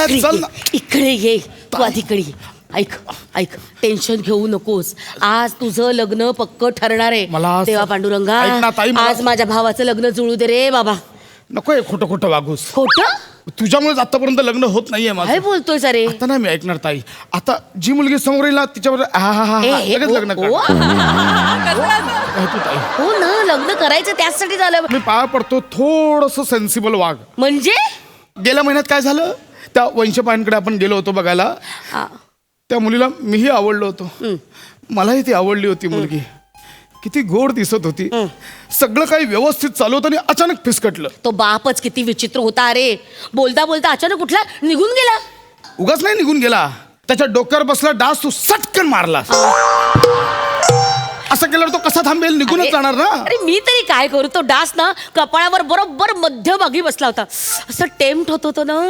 आहे, चल ना. इकडे ये तू आधी इकडे ये. ऐक ऐक टेन्शन घेऊ नकोस. आज तुझं लग्न पक्क ठरणार आहे. मला असं- देवा पांडुरंगा ऐक ना, ताई, मला- आज माझ्या भावाचं लग्न जुळू दे रे बाबा. नको हे खोटं खोटं वागूस. खोटं तुझ्यामुळे आतापर्यंत लग्न होत नाहीये माझं. काय बोलतोय अरे? आता नाही मी ऐकणार ताई. आता जी मुलगी समोर येईल ना तिच्याबरोबर लगेच लग्न कर. ताई हो ना लग्न करायचं त्याचसाठी झालं. मी पाया पडतो थोडस सेन्सिबल वाग. म्हणजे गेल्या महिन्यात काय झालं त्या वंशपायांकडे आपण गेलो होतो बघायला. त्या मुलीला मीही आवडलो होतो. मलाही ती आवडली होती मुलगी. किती गोड दिसत होती. सगळं काही व्यवस्थित चालू होतं आणि अचानक फिसकटलं. तो बापच किती विचित्र होता अरे. बोलता बोलता अचानक कुठला निघून गेला. उगाच नाही निघून गेला. त्याच्या डोक्यावर बसला डास तू सटकन मारला. असं केल्यावर तो कसा थांबेल? निघूनच जाणार ना. अरे मी तरी काय करू. तो डास ना कपाळावर बरोबर मध्यभागी बसला होता. असं टेम्प्ट होत होतं ना.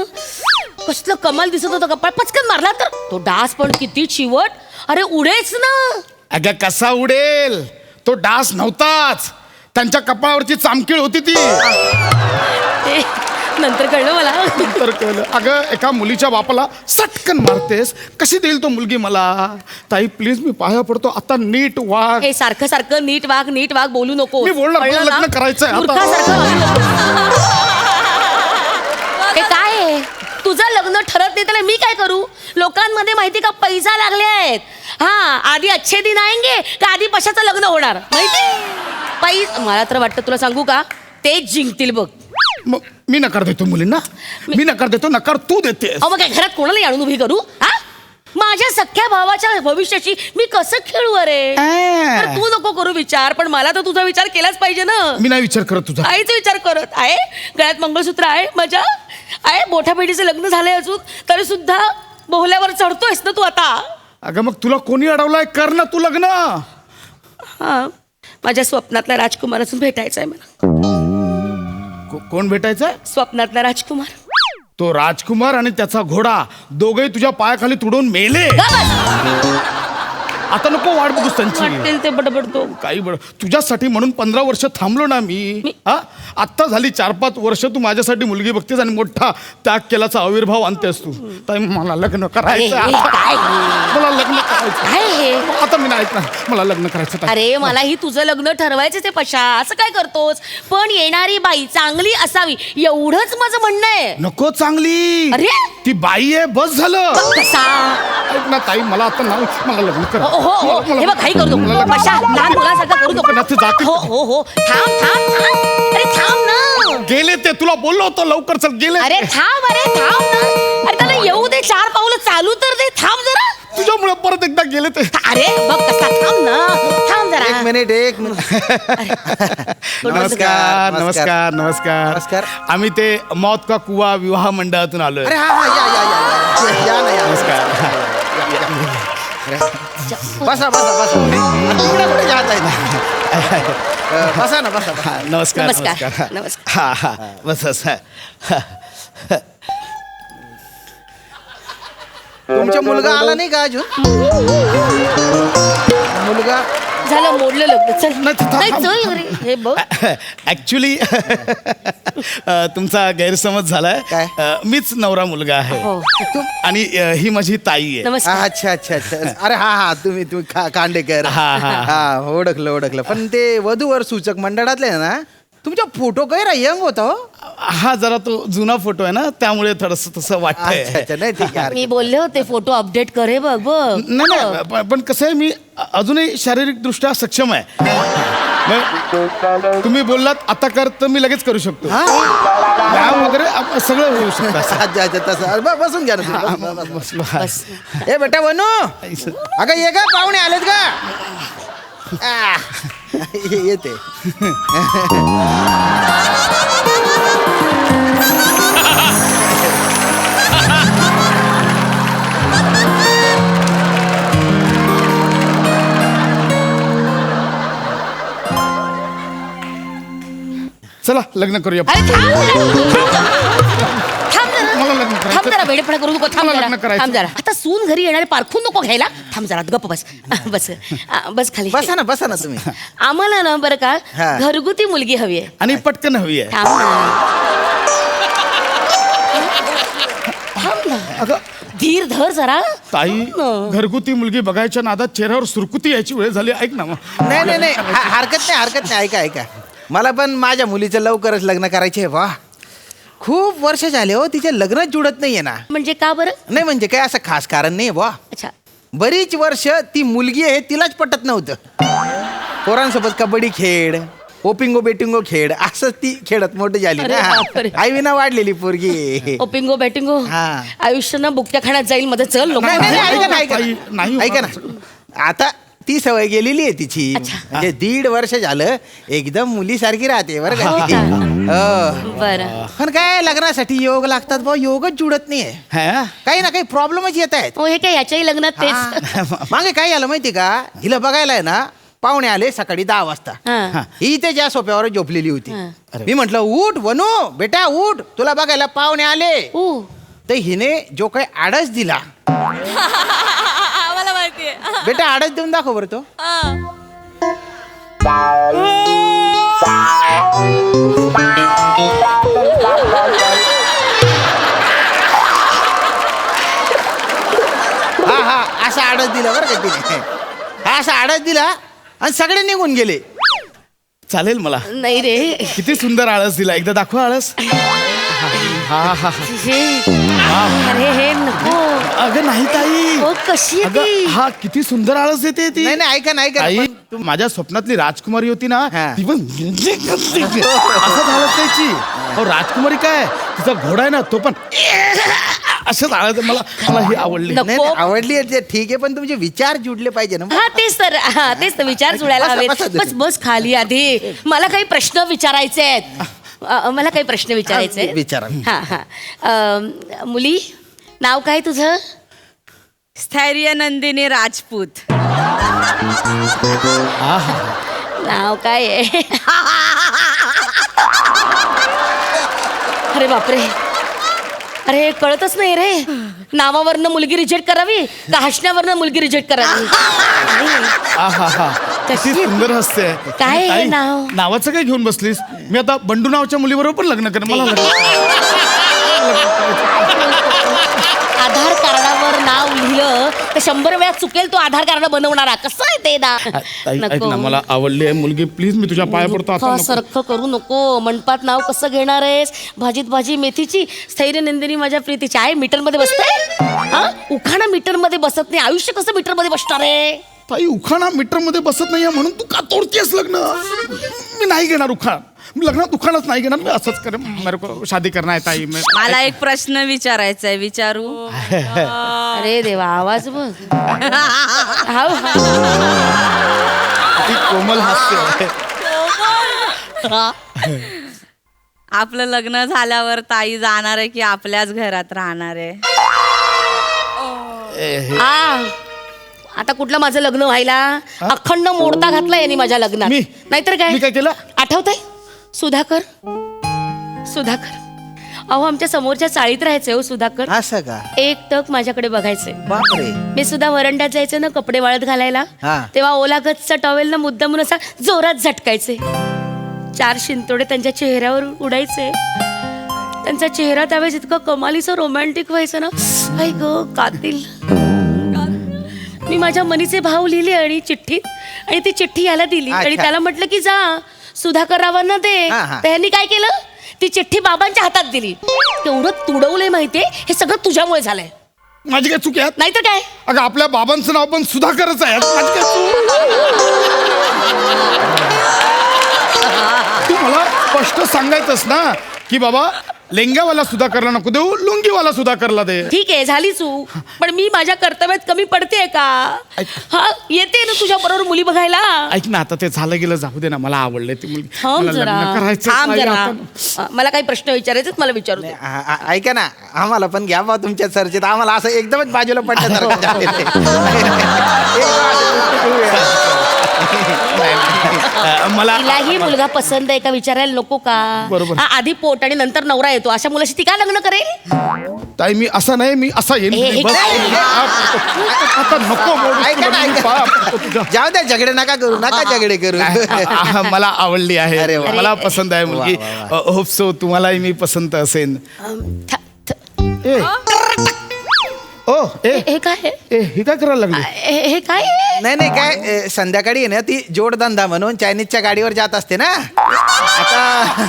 कसलं कमाल दिसत होतं. कपाळ पचकन मारला तर तो डास पण किती चिवट. अरे उडेच ना. अगं कसा उडेल? तो डास नव्हताच. त्यांच्या कपाळावरची चामखीळ होती ती. ते नंतर कळलं मला. तर कळलं. अगं एका मुलीच्या बापाला सटकन मारतेस. कशी देईल तो मुलगी मला? ताई प्लीज मी पाया पडतो आता नीट वाग. हे सारखं सारखं नीट वाग बोलू नको. मी बोलणार, मला लग्न करायचंय आता. हे काय आहे? तुझं लग्न ठरत नाही त्याला मी काय करू? लोकांमध्ये माहिती का पैसा लागले आहेत. हा आधी अच्छे दिन आएंगे का आधी पशाचं लग्न होणार माहिती? मला तर वाटतं तुला सांगू का तेच जिंकतील बघ. मग मी नकार देतो मुलींना. मी नकार देतो. नकार तू देते. मग काय घरात कोणाला आणून उभी करू? हा माझ्या सख्या भावाच्या भविष्याची मी कसं खेळू अरे? तर तू नको करू विचार. पण मला तर तुझा विचार केलाच पाहिजे ना. मी नाही विचार करत तुझा. आईच विचार करत आहे. गळ्यात मंगळसूत्र आहे माझ्या. आहे मोठ्या पिढीचं लग्न झालंय अजून तरी सुद्धा बोहल्यावर चढतोयस ना तू आता. अगं मग तुला कोणी अडवलंय? कर ना तू लग्न. हा माझ्या स्वप्नातल्या राजकुमारासून भेटायचंय मला. कोण भेटायचंय? स्वप्नातला राजकुमार. तो राजकुमार आणि त्याचा घोडा दोघे तुझ्या पायाखाली तुडून मेले. आता नको वाट बघूस त्यांची. वाटेल ते बडबडतो. काही बड तुझ्यासाठी म्हणून 15 वर्ष थांबलो ना मी. हा आत्ता झाली 4-5 वर्ष तू माझ्यासाठी मुलगी बघतेस आणि मोठा त्याग केल्याचा आविर्भाव आणतेस तू. ताई मला लग्न करायचं. काय मला लग्न करायचं. काय हे? आता मी नाही ऐकणार. मला लग्न करायचं. अरे मलाही तुझं लग्न ठरवायचं ते पशा. असं काय करतोस? पण येणारी बाई चांगली असावी एवढंच माझं म्हणणं आहे. नको चांगली. अरे ती बाई आहे बस झालं. कसा? ऐक ना ताई मला आता नाही. मला लग्न करायचं. हो हे बघ काही करू नको. पशा लहान मुलासारखं करू नको. हो थांब अरे थांब ना. गेले ते तुला बोललो होतो लवकर चल. गेले. अरे थांब ना. अरे त्याला येऊ दे 4 पावलं चालू तर दे. थांब जरा. तुझ्यामुळे परत एकदा गेले ते. अरे बघ कसा. थांब ना. थांब जरा. एक मिनिट नमस्कार नमस्कार नमस्कार. आम्ही ते मौत का कुवा विवाह मंडळातून आलोय. अरे हा या ना. नमस्कार. बसा आता इकडे कुठे जात आहे? बसा ना बसा. नमस्कार नमस्कार. हा बस. तुमचा मुलगा आला नाही का अजून? मुलगा झालं मोडलं लग्न. चल नाही, नाही, चल अरे. हे बघ ऍक्च्युली तुमचा गैरसमज झालाय. काय? मीच नवरा मुलगा आहे. आणि ही माझी ताई आहे. नमस्कार. अच्छा. अरे हा तुम्ही कांडेकर. हा. ओळखलं. पण ते वधूवर सूचक मंडळातले ना तुमचा फोटो काही रा यंग होता हो. हा जरा तो जुना फोटो आहे ना त्यामुळे थोडस तसं वाटतंय. अच्छा नाही ठीक आहे. मी बोलले होते फोटो अपडेट करे बघ. नाही पण कसं आहे मी अजूनही शारीरिक दृष्ट्या सक्षम आहे. तुम्ही बोललात आता कर तर मी लगेच करू शकतो. व्यायाम वगैरे सगळं होऊ शकतं. अच्छा तसं बसून घ्या ना. बसलो. ए बेटा बनू अगं ये का पाहुणे आलेत का? येते. चला लग्न करूया. अरे मला लग्न करायचं. थांब जरा. वेडेपणा करू नको. मला लग्न करायचं. थांब जरा. आता सून घरी येणारे पारखून नको घ्यायला. थांब जरा गप्प बस. बस खाली. बसा ना तुम्ही. आम्हाला ना बरं का हा. घरगुती मुलगी हवी आहे. आणि पटकन हवी आहे. थांब ना. थांब ना. अगं धीर धर जरा. ताई घरगुती मुलगी बघायच्या नादात चेहऱ्यावर सुरकुती यायची वेळ झाली. ऐक ना मग. नाही हरकत नाही. ऐका मला पण माझ्या मुलीचं लवकरच लग्न करायचे. वा खूप वर्ष झाले हो, तिचे लग्नच जुळत नाहीये ना. म्हणजे का बरं? नाही म्हणजे काय असं खास कारण नाही. वा अच्छा. बरीच वर्ष ती मुलगी आहे तिलाच पटत नव्हतं. पोरांसोबत कबड्डी खेळ, ओपिंगो बेटिंगो खेळ असंच ती खेळत मोठी झाली अरे ना. बापरे. आईविना वाढलेली पोरगी. ओपिंगो बॅटिंगो हा. आयुष्य ना बुकट्या खाण्यात जाईल मध्ये. चल लोक. नाही ऐका ना आता ती सवय गेलेली आहे तिची. अच्छा. म्हणजे 1.5 वर्ष झालं एकदम मुलीसारखी राहते बरं हो का. का? हो. बरं. पण काय लग्नासाठी योग लागतात भाऊ, योगच जुळत नाहीये. हा? काही ना काही प्रॉब्लेमच येत आहेत. हो हे काय याच्याही लग्नात तेच. मागे काय झालं माहिती का, हिला बघायला आहे ना पाहुणे आले सकाळी 10 वाजता. हा. ही इथे ज्या सोफ्यावर झोपलेली होती. हा. मी म्हंटल उठ वनू बेटा उठ, तुला बघायला पाहुणे आले. ओ तर हिने जो काही आडस दिला, मला माहितीये. बेटा आडस देऊन दाखव बरं तो. हा असा आडस दिला बरं का तिने. हा असा आडस दिला आणि सगळे निघून गेले. चालेल मला. नाही रे. किती सुंदर आळस दिला. एकदा दाखव आळस. हा हा अरे हे नको. अगं नाही ताई. हो कशी आहे अगं ती? हा किती सुंदर आळस देते ती. नाही ऐका ताई पण तू माझ्या स्वप्नातली राजकुमारी होती ना, हा. ती पण असं झालं त्याची. अहो राजकुमारी काय, तिचा घोडा आहे ना तो पण असंच आळस. मला ही आवडली. नको. नाही आवडली आहे ते ठीक आहे, पण तुमचे विचार जुडले पाहिजे ना. हा तेच तर विचार जुळायला बसा, हवेत. बसा तुम्ही. बस खाली आधी. मला काही प्रश्न विचारायचे आहेत. मला काही प्रश्न विचारायचे आहेत. विचारा. हा. मुली नाव काय तुझं? स्थैर्य नंदिनी राजपूत. नाव काय आहे? अरे बापरे. अरे कळतच नाही रे. नावावरनं मुलगी रिजेक्ट करावी का हसण्यावरनं मुलगी रिजेक्ट करावी? किती सुंदर हसते. काय आहे ताई, नाव? नावाचं काय घेऊन बसलीस? मी आता बंडू नावाच्या मुलीबरोबर पण लग्न करेन. मला आधार कार्डावर नाव लिहिलं तर 100 वेळा चुकेल तो आधार कार्ड बनवणारा. कसं आहे ते ना? ताई ऐक ना, मला आवडली आहे मुलगी. प्लीज मी तुझ्या पाया पडतो आता. नको. सारखं करू नको. मंडपात नाव कसं घेणार आहेस? भाजीत भाजी मेथीची. स्थैर्य नंदिनी माझ्या प्रीतीची. आहे मीटर मध्ये बसते. हा उखाणा मीटर मध्ये बसत नाही. आयुष्य कसं मीटर मध्ये बसणार आहे? ताई उखाणा मीटर मध्ये बसत नाहीये म्हणून तू का तोडतेस लग्न? मी नाही घेणार उखाणा. मी लग्नात उखाणाच नाही घेणार. मी असंच करेन. मेरे को शादी करना है ताई. मला एक प्रश्न विचारायचा आहे, विचारू? अरे देवा आवाज बघ. हाव. किती कोमल हास्य. आपलं लग्न झाल्यावर ताई जाणार आहे की आपल्याच घरात राहणार आहे? हा आता कुठलं माझं लग्न व्हायला? अखंड मोडता घातला यांनी माझ्या लग्नात. मी? नाहीतर मी काय केलं? आठवतंय? सुधाकर. अहो आमच्या समोरच्या चाळीत राहायचंय हो सुधाकर. असं का? एक टक माझ्याकडे बघायचंय. बापरे. मी सुद्धा वरंड्यात जायचे ना कपडे वाळत घालायला, हा. तेव्हा ओला गच्चा टॉवेल ना मुद्दामून असा जोरात झटकायचे. 4 शिंतोडे त्यांच्या चेहऱ्यावर उडायचे. त्यांचा चेहरा त्यावेळेस इतकं कमालीचं रोमॅन्टिक व्हायचं ना. आई ग कातील. मी माझ्या मनीचे भाव लिहिले आणि चिठ्ठीत, आणि ती चिठ्ठी याला दिली आणि अच्छा. त्याला म्हटलं की जा सुधाकर रावांना दे. हा, हा. तर ह्यांनी काय केलं? ती चिठ्ठी बाबांच्या हातात दिली. तेवढं तुडवलंय माहितीये. हे सगळं तुझ्यामुळे झालंय. माझी काय चूक आहे? नाहीतर काय. अगं आपल्या बाबांचं नाव पण सुधाकरच आहे. माझी काय चूक? तू मला स्पष्ट सांगायचंस ना की बाबा लेंग्यावाला सुधाकरला नको देऊ, लुंगीवाला सुधाकरला दे. ठीक आहे झाली चूक, पण मी माझ्या कर्तव्यात कमी पडते का? हा येते ना तुझ्या बरोबर मुली बघायला. ऐक ना आता ते झालं गेलं जाऊ दे ना. मला आवडले ती मुलगी. थांब मला जरा. लग्न करायचं थांब नाही जरा. आता. मला काही प्रश्न विचारायचे मला विचारू दे. ऐका ना आम्हाला पण घ्या बा तुमच्या चर्चेत. आम्हाला असं एकदमच बाजूला पडल्यासारखं झालेलं मला तिलाही मुलगा पसंत आहे का विचारायला नको का? बरोबर. हा, आधी पोट आणि नंतर नवरा येतो. अशा मुलाशी ती का लग्न करेल? ताई मी असा नाही, मी असा येईन. हे बस. काय? आता नको बोलूस ऐका ना, तुला. मी ऐका. पाया पडतो तुझ्या. जाऊ द्या झगडे नका करू, नका झगडे करू. मला आवडली आहे. अरे वा. मला पसंत आहे मुलगी. वा, होप सो तुम्हालाही मी पसंत असेन. थ- थ- ए, हे काय आहे? हे काय करायला लागले हे काय आहे? नाही काय संध्याकाळी आहे ना ती जोडधंदा म्हणून चायनीजच्या गाडीवर जात असते ना. आता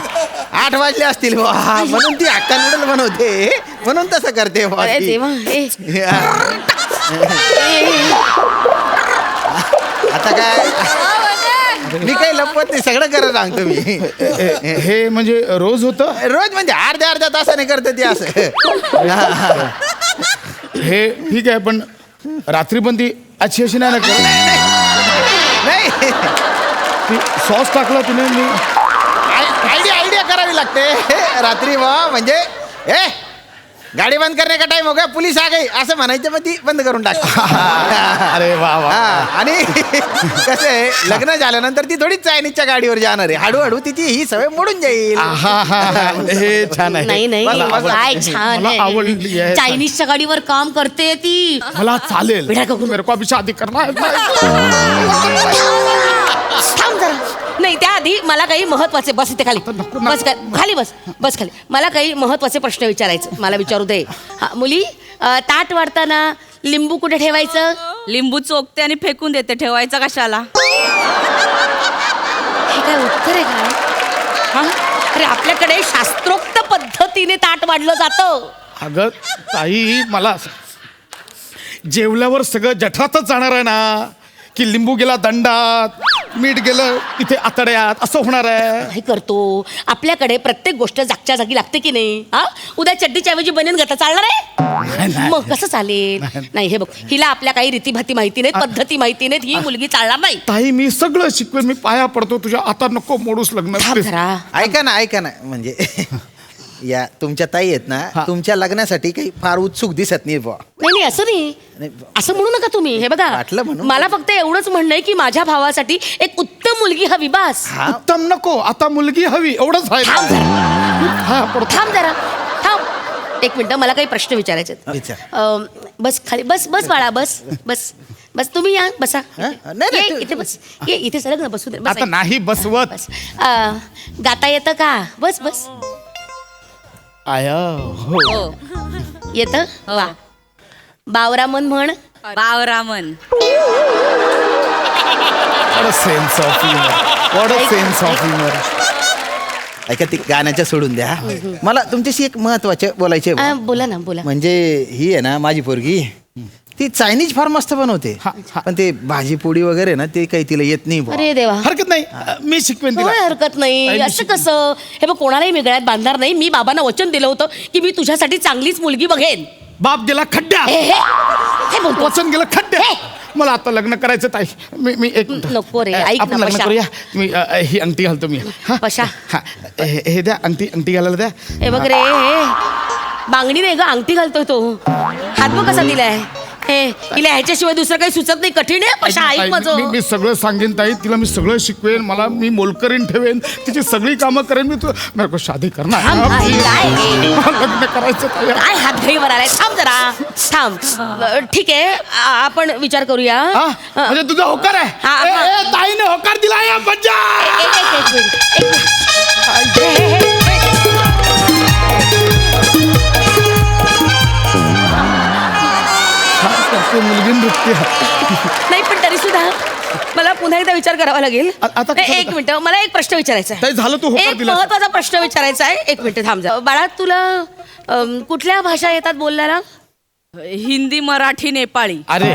8 वाजले असतील बुवा, म्हणून ती हक्का नूडल बनवते, म्हणून तसं करते बुवा अरे ती. देवा, आता काय मी काही लपवत नाही, सगळं करत सांगतो मी. हे म्हणजे रोज होतं रोज म्हणजे अर्ध्या तासाने करते ती असं. हे ठीक आहे, पण रात्री पण ती अशी नाही ना करत. नाही ती सॉस टाकला तिने मी आयडिया करावी लागते रात्री वा, म्हणजे ए गाडी बंद करणे का टाइम हो गया, पुलिस आ गई असं म्हणायचं, मग ती बंद करून टाक. अरे वा वा. आणि कसं आहे, लग्न झाल्यानंतर ती थोडीच चायनीजच्या गाडीवर जाणार आहे, हळूहळू तिची ही सवय मोडून जाईल. हे छान आहे. नाही नाही मला आवडली. काय छान मला आवडली आहे. चायनीजच्या गाडीवर काम करते ती. मला चालेल. बेटा बघू. मेरे को अभी शादी करना है. थांब जरा. नाही त्याआधी मला काही महत्वाचे, बस इथे खाली बस, खाली बस बस खाली. मला काही महत्वाचे प्रश्न विचारायचे, मला विचारू दे. हा मुली, ताट वाढताना लिंबू कुठे ठेवायचं? लिंबू चोखते आणि फेकून देते, ठेवायचा कशाला? हे काय उत्तर आहे का? हा, अरे आपल्याकडे शास्त्रोक्त पद्धतीने ताट वाढलं जातं. अगं ताई, मला जेवल्यावर सगळं जठरातच जाणार आहे ना, की लिंबू गेला दंडात, मीठ गेलं इथे आतड्यात, असं होणार आहे. हे करतो. आपल्याकडे प्रत्येक गोष्ट जागच्या जागी लागते की नाही? हा, उद्या चड्डीच्या ऐवजी बनियन घातला चालणार आहे? नाही. मग कसं चालेल? नाही, हे बघ, हिला आपल्या काही रीतीभाती माहिती नाहीत, पद्धती माहिती नाहीत, ही मुलगी चालणार नाही. ताई मी सगळं शिकवेन, मी पाया पडतो तुझ्या, आता नको मोडूस लग्न. थांब जरा. ऐका ना म्हणजे या तुमच्या ताई आहेत ना, तुमच्या लग्नासाठी काही फार उत्सुक दिसत नाही बुवा. नाही असं नाही, असं म्हणू नका तुम्ही. हे बघा, वाटलं म्हणून. मला फक्त एवढंच म्हणणं आहे की माझ्या भावासाठी एक उत्तम मुलगी हवी, बास. उत्तम नको, आता मुलगी हवी, एवढंच आहे. थांब जरा. हा, पडतो. थांब जरा, थांब एक मिनिट, मला काही प्रश्न विचारायचे आहेत. विचार. बस खाली बस बाळा, बस बस बस, तुम्ही या, बसा. नाही, ये, तू- इथे बस, ये इथे सरक ना, बसू दे, बस. आता नाही बसवत. बस. गाता येतं का? बस बस. आया हो. येतं? वा. बावरामन म्हण. बावरामन. What a sense of humor. What a sense of humor. ऐका ती गाण्याच्या सोडून द्या, मला तुमच्याशी एक महत्वाचे बोलायचे बुवा. बोला ना, बोला. म्हणजे ही आहे ना माझी पोरगी, ती चायनीज फार मस्त बनवते, पण ते भाजी पोळी वगैरे ना ते काही तिला येत नाही बुवा. अरे देवा. हरकत नाही, मी शिकवेन होय, तिला. हरकत नाही. नाही, असं कसं? हे बघ, कोणालाही मी गळ्यात बांधणार नाही. मी बाबांना वचन दिलं होतं की मी तुझ्यासाठी चांगलीच मुलगी बघेन. बाप गेला खड्ड्यात, हे बोलतो. वचन गेलं खड्ड्यात. मला आता लग्न करायचं ताई. मी एक मिनिट. नको रे, ऐक आपण ना, लग्न पशा. करूया. मी ही अंगठी घालतो मी. हा? पशा. हा, हे द्या, अंगठी घालायला द्या. हे बघ रे, हे बांगडी नाही ग, अंगठी घालतोय तो. हात बघ कसा दिलाय. हे हिला ह्याच्याशिवाय दुसरं काही सुचत नाही. कठीण आहे पशा, ताई, ऐक माझं. मी सगळं सांगेन ताई, तिला मी सगळं शिकवेन. मी मोलकरीन ठेवेन, तिची सगळी कामं करेन. मी मेरे को शादी करना है. थांब, भाई, काय हे? मला लग्न करायचं ताई. काय हात घाईवर आलाय? थांब जरा, थांब. ठीक आहे, आपण विचार करूया. हा? म्हणजे तुझा होकार आहे? हा, ए, हा. ए, ताईने होकार दिला या बच्चा. एक मिनिट. हे, हे, हे. मुलगी नृत्य. नाही, पण तरी सुद्धा मला पुन्हा एकदा विचार करावा लागेल. आता नाही, कसं एक मिनिट, मला एक प्रश्न विचारायचा आहे. ताई झालं तू होकार एक दिला. महत्वाचा प्रश्न विचारायचा आहे. एक मिनिट थांब जा. बाळा, तुला कुठल्या भाषा येतात बोलण्याला? हिंदी, मराठी, नेपाळी. अरे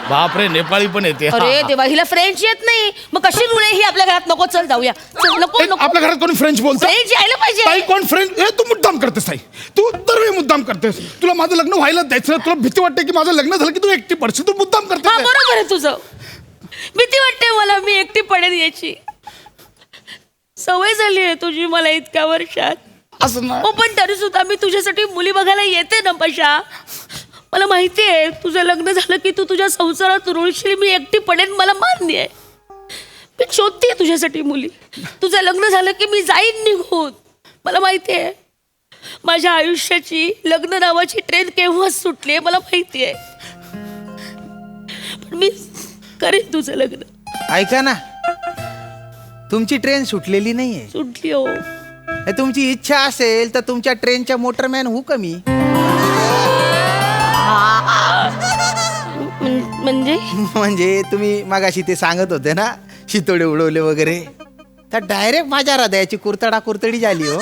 बापरे, नेपाळी पण येते. अरे देवा, हिला फ्रेंच येत नाही. मग कशी रुळे ही आपल्या घरात? नको, चल जाऊया. चल, नको नको. आपल्या घरात कोणी फ्रेंच बोलतो? फ्रेंच यायला ताई पाहिजे. कोण फ्रेंच? तू मुद्दाम करतेस ताई, तू दरवेळी मुद्दाम करतेस. तुला माझं लग्न व्हायला द्यायचं नाही. तुला भीती वाटते की माझं लग्न झालं की तू एकटी पडशील. तू मुद्दाम हा, करतेस. बरोबर आहे तुझं. भीती वाटते मला, मी एकटी पडेन याची. सवय झाली आहे तुझी मला इतक्या वर्षात. असं ना. हो, पण तरी सुद्धा मी तुझ्यासाठी मुली बघायला येते ना पशा. मला माहिती आहे तुझं लग्न झालं की तू तुझ्या संसारात रुळशील, मी एकटी पडेन, मला मान्य आहे. मी शोधते तुझ्यासाठी मुली. तुझं लग्न झालं की मी जाईन निघून. मला माहिती आहे माझ्या आयुष्याची लग्न नावाची ट्रेन केव्हाच सुटली आहे, मला माहिती आहे. पण मी करेन तुझं लग्न. ऐका ना, तुमची ट्रेन सुटलेली नाहीये. सुटली हो. तुमची इच्छा असेल तर तुमच्या ट्रेनच्या मोटरमॅन होऊ कमी. म्हणजे म्हणजे तुम्ही मगाशी ते सांगत होते ना शितोडे उडवले वगैरे, तर डायरेक्ट माझ्या हृदयाची कुरतडी झाली हो.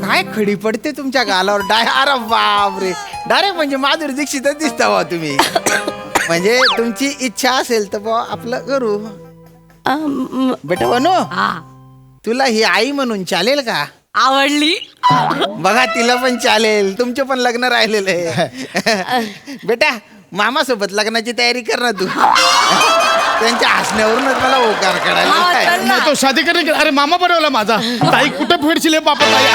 काय खडी पडते तुमच्या गालावर अरे बापरे, डायरेक्ट म्हणजे माधुरी दीक्षितच दिसता बा तुम्ही. म्हणजे तुमची इच्छा असेल तर बा आपलं करू. बेटा बनू, तुला ही आई म्हणून चालेल का? आवडली. बघा तिला पण चालेल, तुमचे पण लग्न राहिलेलं आहे. बेटा मामासोबत लग्नाची तयारी कर ना तू. त्यांच्या हसण्यावरूनच मला होकार काढायला. मैं तो शादी करने के, अरे मामा बनवला माझा. ताई कुठे फेडशील हे बापा ताई.